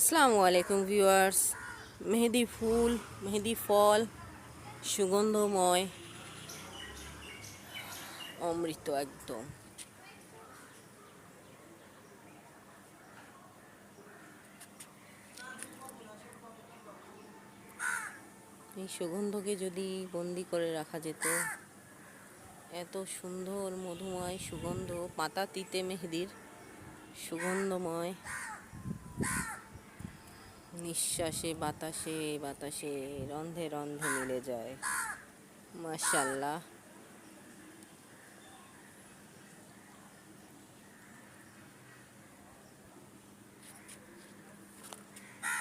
আসসালামু আলাইকুম ভিউয়ার্স। মেহেদি ফুল, মেহেদি ফল, সুগন্ধময়, অমৃত একদম। এই সুগন্ধকে যদি বন্দি করে রাখা যেত, এত সুন্দর মধুময় সুগন্ধ, পাতা তিতে মেহেদির সুগন্ধময়, নিঃশ্বাসে বাতাসে বাতাসে রন্ধে রন্ধে মিলে যায়। মাশাআল্লাহ।